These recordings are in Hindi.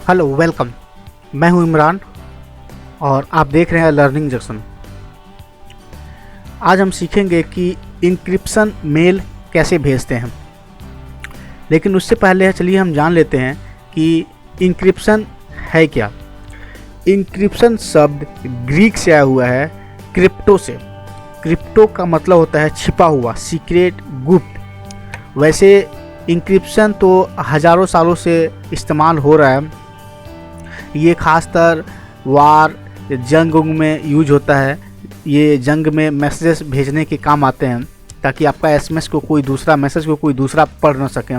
Hello welcome. मैं हूं इमरान और आप देख रहे हैं लर्निंग जंक्शन। आज हम सीखेंगे कि इंक्रिप्शन मेल कैसे भेजते हैं। लेकिन उससे पहले चलिए हम जान लेते हैं कि इंक्रिप्शन है क्या। इंक्रिप्शन शब्द ग्रीक से आया हुआ है क्रिप्टो से। क्रिप्टो का मतलब होता है छिपा हुआ, सीक्रेट, गुप्त। वैसे इंक्रिप्शन तो हज़ारों सालों से इस्तेमाल हो रहा है। ये ख़ासतर वार, जंग में यूज होता है। ये जंग में मैसेजेस भेजने के काम आते हैं ताकि आपका एसएमएस को कोई दूसरा मैसेज को कोई दूसरा पढ़ ना सके।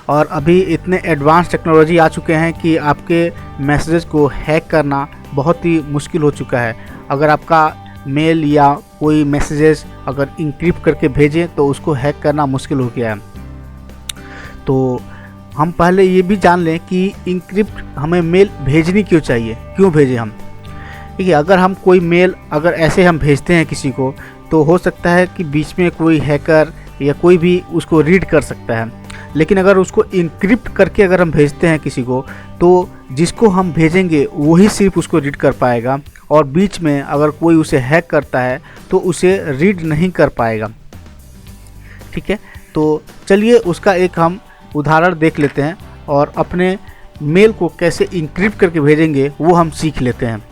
और अभी इतने एडवांस टेक्नोलॉजी आ चुके हैं कि आपके मैसेजेस को हैक करना बहुत ही मुश्किल हो चुका है। अगर आपका मेल या कोई मैसेजेस अगर इंक्रिप्ट करके भेजें तो उसको हैक करना मुश्किल हो गया है। तो हम पहले ये भी जान लें कि इंक्रिप्ट हमें मेल भेजनी क्यों चाहिए, क्यों भेजें हम। देखिए, अगर हम कोई मेल अगर ऐसे हम भेजते हैं किसी को, तो हो सकता है कि बीच में कोई हैकर या कोई भी उसको रीड कर सकता है। लेकिन अगर उसको इंक्रिप्ट करके अगर हम भेजते हैं किसी को, तो जिसको हम भेजेंगे वही सिर्फ उसको रीड कर पाएगा, और बीच में अगर कोई उसे हैक करता है तो उसे रीड नहीं कर पाएगा। ठीक है, तो चलिए उसका एक हम उदाहरण देख लेते हैं और अपने मेल को कैसे इंक्रिप्ट करके भेजेंगे वो हम सीख लेते हैं।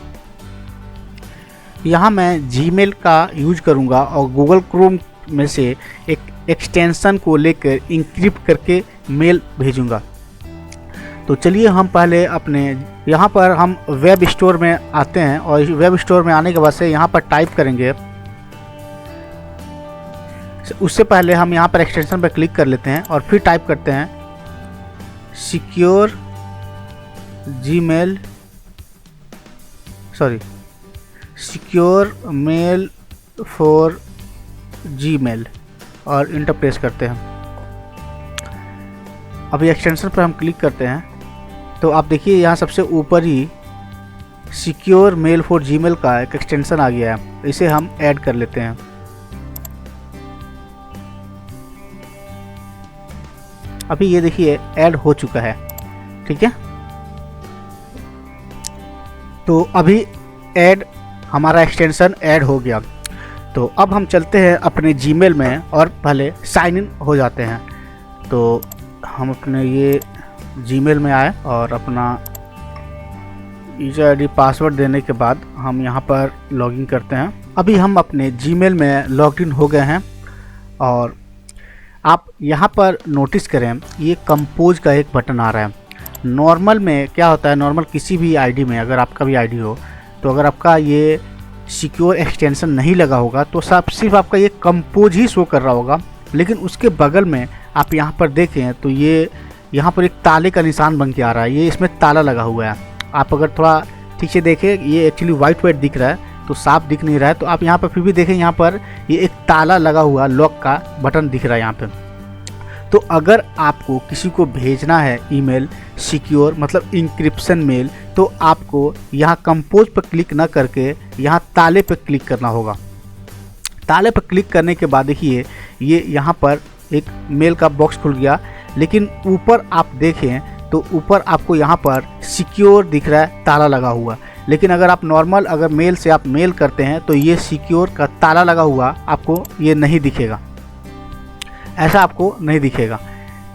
यहाँ मैं जीमेल का यूज करूँगा और गूगल क्रोम में से एक एक्सटेंशन को लेकर इंक्रिप्ट करके मेल भेजूँगा। तो चलिए हम पहले अपने यहाँ पर हम वेब स्टोर में आते हैं, और वेब स्टोर में आने के बाद से यहाँ पर टाइप करेंगे। उससे पहले हम यहाँ पर एक्सटेंशन पर क्लिक कर लेते हैं और फिर टाइप करते हैं सिक्योर मेल फॉर जीमेल और इंटर प्रेस करते हैं। अभी एक्सटेंशन पर हम क्लिक करते हैं तो आप देखिए यहाँ सबसे ऊपर ही सिक्योर मेल फॉर जीमेल का एक एक्सटेंशन आ गया है। इसे हम ऐड कर लेते हैं। अभी ये देखिए ऐड हो चुका है। ठीक है, तो अभी हमारा एक्सटेंशन ऐड हो गया। तो अब हम चलते हैं अपने जीमेल में और पहले साइन इन हो जाते हैं। तो हम अपने ये जीमेल में आए और अपना यूजर आईडी पासवर्ड देने के बाद हम यहाँ पर लॉगिन करते हैं। अभी हम अपने जीमेल में लॉगिन हो गए हैं, और आप यहाँ पर नोटिस करें ये कंपोज का एक बटन आ रहा है। नॉर्मल में क्या होता है, नॉर्मल किसी भी आईडी में अगर आपका भी आईडी हो, तो अगर आपका ये सिक्योर एक्सटेंशन नहीं लगा होगा तो सिर्फ आपका ये कंपोज ही शो कर रहा होगा। लेकिन उसके बगल में आप यहाँ पर देखें तो ये यहाँ पर एक ताले का निशान बन के आ रहा है। ये इसमें ताला लगा हुआ है। आप अगर थोड़ा ठीक से देखें, ये एक्चुअली वाइट दिख रहा है तो साफ दिख नहीं रहा है। तो आप यहाँ पर फिर भी देखें, यहाँ पर ये एक ताला लगा हुआ लॉक का बटन दिख रहा है यहाँ पे। तो अगर आपको किसी को भेजना है ईमेल सिक्योर मतलब इंक्रिप्शन मेल, तो आपको यहाँ कंपोज पर क्लिक ना करके यहाँ ताले पर क्लिक करना होगा। ताले पर क्लिक करने के बाद देखिए ये यहाँ पर एक मेल का बॉक्स खुल गया। लेकिन ऊपर आप देखें तो ऊपर आपको यहाँ पर सिक्योर दिख रहा है, ताला लगा हुआ। लेकिन अगर आप नॉर्मल अगर मेल से आप मेल करते हैं तो ये सिक्योर का ताला लगा हुआ आपको ये नहीं दिखेगा, ऐसा आपको नहीं दिखेगा।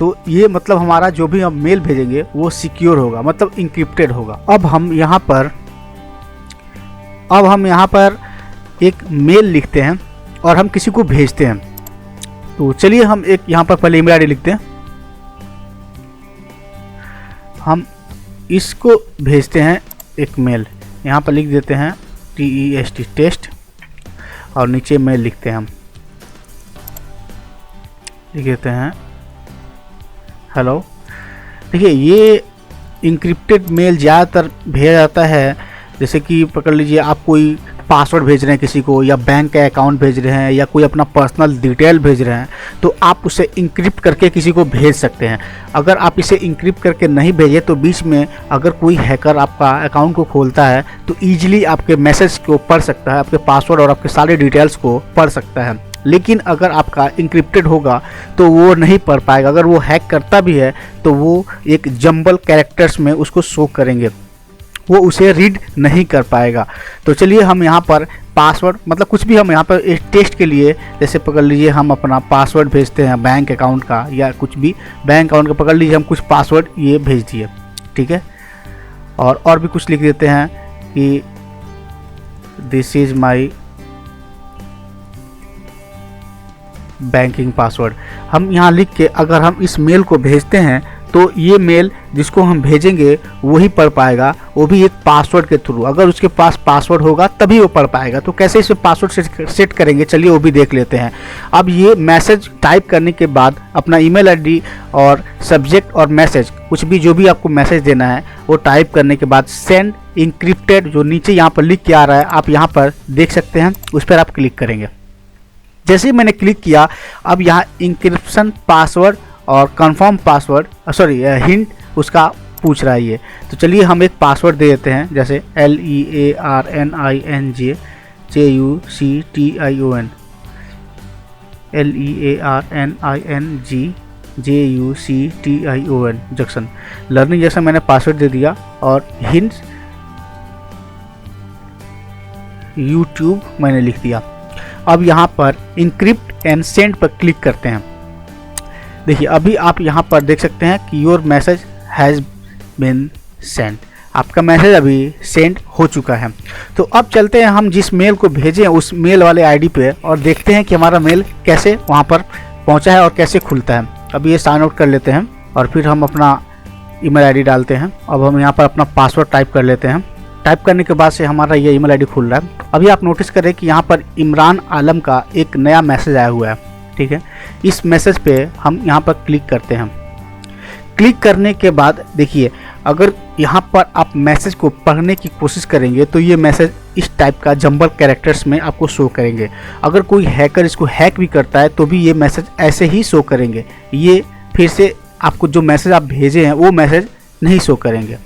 तो ये मतलब हमारा जो भी हम मेल भेजेंगे वो सिक्योर होगा, मतलब इंक्रिप्टेड होगा। अब हम यहाँ पर एक मेल लिखते हैं और हम किसी को भेजते हैं। तो चलिए हम एक यहाँ पर पहले ईमेल आईडी लिखते हैं। हम इसको भेजते हैं एक मेल, यहाँ पर लिख देते हैं TEST टेस्ट, और नीचे मेल लिखते हैं। हम लिख देते हैं हेलो। देखिए ये इंक्रिप्टेड मेल ज़्यादातर भेजा जाता है, जैसे कि पकड़ लीजिए आप कोई पासवर्ड भेज रहे हैं किसी को, या बैंक का अकाउंट भेज रहे हैं, या कोई अपना पर्सनल डिटेल भेज रहे हैं, तो आप उसे इंक्रिप्ट करके किसी को भेज सकते हैं। अगर आप इसे इंक्रिप्ट करके नहीं भेजें तो बीच में अगर कोई हैकर आपका अकाउंट को खोलता है तो ईजिली आपके मैसेज को पढ़ सकता है, आपके पासवर्ड और आपके सारे डिटेल्स को पढ़ सकता है। लेकिन अगर आपका इंक्रिप्टेड होगा तो वो नहीं पढ़ पाएगा। अगर वो हैक करता भी है तो वो एक जंबल कैरेक्टर्स में उसको शो करेंगे, वो उसे रीड नहीं कर पाएगा। तो चलिए हम यहाँ पर पासवर्ड मतलब कुछ भी हम यहाँ पर एक टेस्ट के लिए, जैसे पकड़ लीजिए हम अपना पासवर्ड भेजते हैं बैंक अकाउंट का, या कुछ भी बैंक अकाउंट का पकड़ लीजिए, हम कुछ पासवर्ड ये भेज दिए, ठीक है। और भी कुछ लिख देते हैं कि this is my banking password. हम यहाँ लिख के अगर हम इस मेल को भेजते हैं तो ये मेल जिसको हम भेजेंगे वही पढ़ पाएगा, वो भी एक पासवर्ड के थ्रू। अगर उसके पास पासवर्ड होगा तभी वो पढ़ पाएगा। तो कैसे इसे पासवर्ड सेट करेंगे, चलिए वो भी देख लेते हैं। अब ये मैसेज टाइप करने के बाद अपना ईमेल आईडी और सब्जेक्ट और मैसेज कुछ भी जो भी आपको मैसेज देना है वो टाइप करने के बाद सेंड इंक्रिप्टेड जो नीचे यहाँ पर लिख के आ रहा है, आप यहाँ पर देख सकते हैं, उस पर आप क्लिक करेंगे। जैसे ही मैंने क्लिक किया, अब यहाँ इंक्रिप्शन पासवर्ड और कंफर्म पासवर्ड हिंट उसका पूछ रहा है ये। तो चलिए हम एक पासवर्ड दे देते हैं, जैसे LEARNING JUCTION LEARNING junction learning जैसा मैंने पासवर्ड दे दिया, और हिंट यूट्यूब मैंने लिख दिया। अब यहाँ पर इंक्रिप्ट एंड सेंड पर क्लिक करते हैं। देखिए अभी आप यहाँ पर देख सकते हैं कि your message has been send, आपका मैसेज अभी सेंड हो चुका है। तो अब चलते हैं हम जिस मेल को भेजे हैं उस मेल वाले आईडी पे और देखते हैं कि हमारा मेल कैसे वहाँ पर पहुँचा है और कैसे खुलता है। अभी ये साइन आउट कर लेते हैं और फिर हम अपना ईमेल आईडी डालते हैं। अब हम यहाँ पर अपना पासवर्ड टाइप कर लेते हैं। टाइप करने के बाद से हमारा ये ईमेल आईडी खुल रहा है। अभी आप नोटिस करें कि यहाँ पर इमरान आलम का एक नया मैसेज आया हुआ है, ठीक है। इस मैसेज पे हम यहाँ पर क्लिक करते हैं। क्लिक करने के बाद देखिए अगर यहाँ पर आप मैसेज को पढ़ने की कोशिश करेंगे तो ये मैसेज इस टाइप का जंबल कैरेक्टर्स में आपको शो करेंगे। अगर कोई हैकर इसको हैक भी करता है तो भी ये मैसेज ऐसे ही शो करेंगे, ये फिर से आपको जो मैसेज आप भेजे हैं वो मैसेज नहीं शो करेंगे।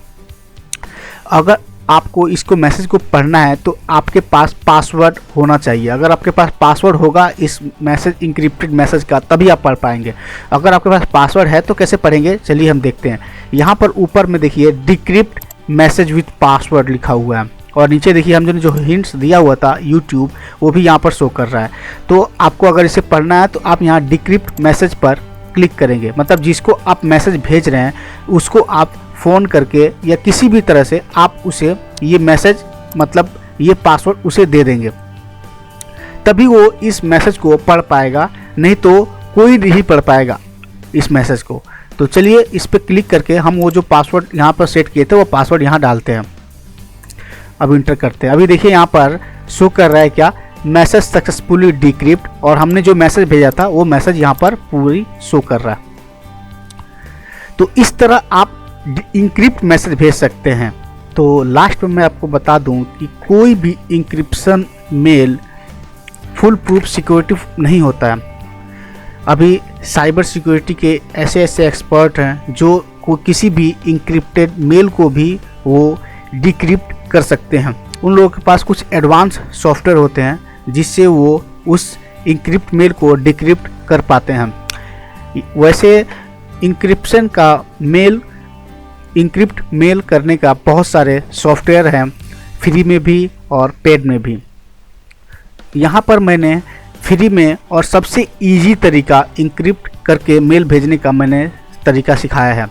अगर आपको इसको मैसेज को पढ़ना है तो आपके पास पासवर्ड होना चाहिए। अगर आपके पास पासवर्ड होगा इस मैसेज इंक्रिप्टेड मैसेज का तभी आप पढ़ पाएंगे। अगर आपके पास पासवर्ड है तो कैसे पढ़ेंगे, चलिए हम देखते हैं। यहाँ पर ऊपर में देखिए डिक्रिप्ट मैसेज विथ पासवर्ड लिखा हुआ है, और नीचे देखिए हमने जो हिंट्स दिया हुआ था यूट्यूब वो भी यहाँ पर शो कर रहा है। तो आपको अगर इसे पढ़ना है तो आप यहाँ डिक्रिप्ट मैसेज पर क्लिक करेंगे, मतलब जिसको आप मैसेज भेज रहे हैं उसको आप फ़ोन करके या किसी भी तरह से आप उसे ये मैसेज मतलब ये पासवर्ड उसे दे देंगे, तभी वो इस मैसेज को पढ़ पाएगा, नहीं तो कोई नहीं पढ़ पाएगा इस मैसेज को। तो चलिए इस पर क्लिक करके हम वो जो पासवर्ड यहाँ पर सेट किए थे वो पासवर्ड यहाँ डालते हैं। अब इंटर करते हैं। अभी देखिए यहाँ पर शो कर रहा है क्या, मैसेज सक्सेसफुली डिक्रिप्ट, और हमने जो मैसेज भेजा था वो मैसेज यहाँ पर पूरी शो कर रहा है। तो इस तरह आप इंक्रिप्ट मैसेज भेज सकते हैं। तो लास्ट में मैं आपको बता दूं कि कोई भी encryption mail foolproof security नहीं होता है। अभी साइबर सिक्योरिटी के ऐसे एक्सपर्ट हैं जो किसी भी इंक्रिप्टेड मेल को भी वो डिक्रिप्ट कर सकते हैं। उन लोगों के पास कुछ एडवांस सॉफ्टवेयर होते हैं जिससे वो उस इंक्रिप्ट मेल को डिक्रिप्ट कर पाते हैं। वैसे इंक्रिप्शन का इंक्रिप्ट मेल करने का बहुत सारे सॉफ्टवेयर हैं, फ्री में भी और पेड में भी। यहाँ पर मैंने फ्री में और सबसे इजी तरीका इंक्रिप्ट करके मेल भेजने का मैंने तरीका सिखाया है।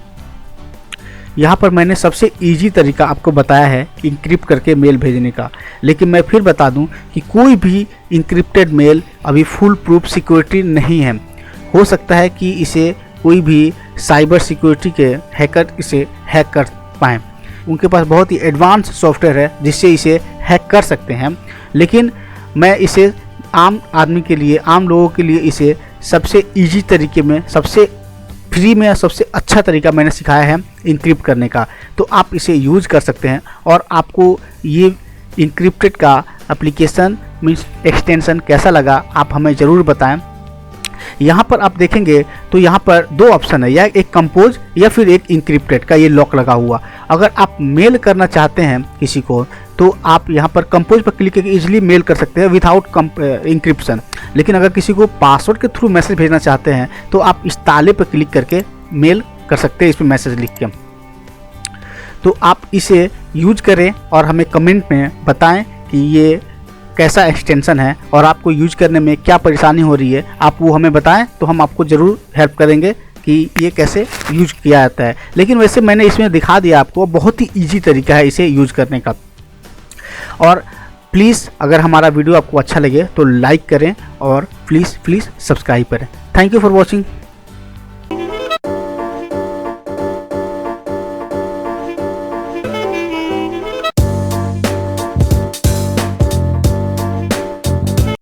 यहाँ पर मैंने सबसे इजी तरीका आपको बताया है इंक्रिप्ट करके मेल भेजने का, लेकिन मैं फिर बता दूं कि कोई भी इंक्रिप्टेड मेल अभी फुल प्रूफ सिक्योरिटी नहीं है। हो सकता है कि इसे कोई भी साइबर सिक्योरिटी के हैकर इसे हैक कर पाएँ, उनके पास बहुत ही एडवांस सॉफ्टवेयर है जिससे इसे हैक कर सकते हैं। लेकिन मैं इसे आम आदमी के लिए, आम लोगों के लिए इसे सबसे इजी तरीके में, सबसे फ्री में सबसे अच्छा तरीका मैंने सिखाया है इंक्रिप्ट करने का। तो आप इसे यूज़ कर सकते हैं, और आपको ये इंक्रिप्टेड का एप्लीकेशन मीन्स एक्सटेंशन कैसा लगा आप हमें ज़रूर बताएं। यहाँ पर आप देखेंगे तो यहाँ पर दो ऑप्शन है, या एक कंपोज या फिर एक इंक्रिप्टेड का ये लॉक लगा हुआ। अगर आप मेल करना चाहते हैं किसी को तो आप यहाँ पर कंपोज पर क्लिक करके इजीली मेल कर सकते हैं विदाउट इंक्रिप्शन। लेकिन अगर किसी को पासवर्ड के थ्रू मैसेज भेजना चाहते हैं तो आप इस ताले पर क्लिक करके मेल कर सकते हैं, इसमें मैसेज लिख के। तो आप इसे यूज करें और हमें कमेंट में बताएं कि ये कैसा एक्सटेंशन है और आपको यूज करने में क्या परेशानी हो रही है, आप वो हमें बताएं तो हम आपको ज़रूर हेल्प करेंगे कि ये कैसे यूज किया जाता है। लेकिन वैसे मैंने इसमें दिखा दिया आपको, बहुत ही ईजी तरीका है इसे यूज करने का। और प्लीज़ अगर हमारा वीडियो आपको अच्छा लगे तो लाइक करें और प्लीज़ सब्सक्राइब करें। Thank you for watching.